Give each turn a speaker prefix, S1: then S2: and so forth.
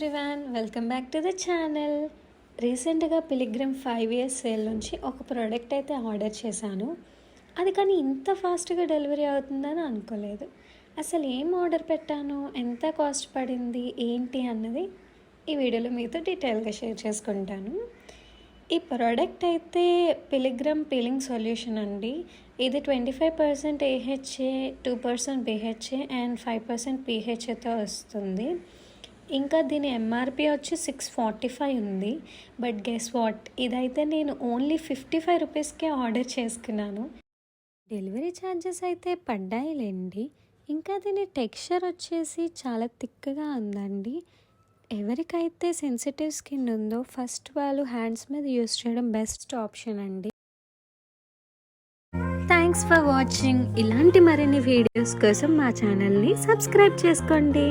S1: Everyone, welcome back to the channel. రీసెంట్గా pilgrim 5 years sale నుంచి ఒక ప్రోడక్ట్ అయితే ఆర్డర్ చేశాను. అది కానీ ఇంత ఫాస్ట్గా డెలివరీ అవుతుందని అనుకోలేదు. అసలు ఏం ఆర్డర్ పెట్టాను, ఎంత కాస్ట్ పడింది, ఏంటి అన్నది ఈ వీడియోలో మీతో డీటెయిల్గా షేర్ చేసుకుంటాను. ఈ ప్రోడక్ట్ అయితే పిలిగ్రిమ్ పీలింగ్ సొల్యూషన్ అండి. ఇది 25% AHA, 2% BHA అండ్ 5% PHAతో వస్తుంది. ఇంకా దీని ఎంఆర్పి వచ్చి 645 ఉంది. బట్ గెస్ వాట్, ఇదైతే నేను ఓన్లీ 55 రూపీస్కే ఆర్డర్ చేసుకున్నాను. డెలివరీ ఛార్జెస్ అయితే పడ్డాయిలేండి. ఇంకా దీని టెక్స్చర్ వచ్చేసి చాలా థిక్గా ఉందండి. ఎవరికైతే సెన్సిటివ్ స్కిన్ ఉందో ఫస్ట్ వాళ్ళు హ్యాండ్స్ మీద యూస్ చేయడం బెస్ట్ ఆప్షన్ అండి. Thanks for watching. ఇలాంటి మరిన్ని వీడియోస్ కోసం మా ఛానల్ని సబ్స్క్రైబ్ చేసుకోండి.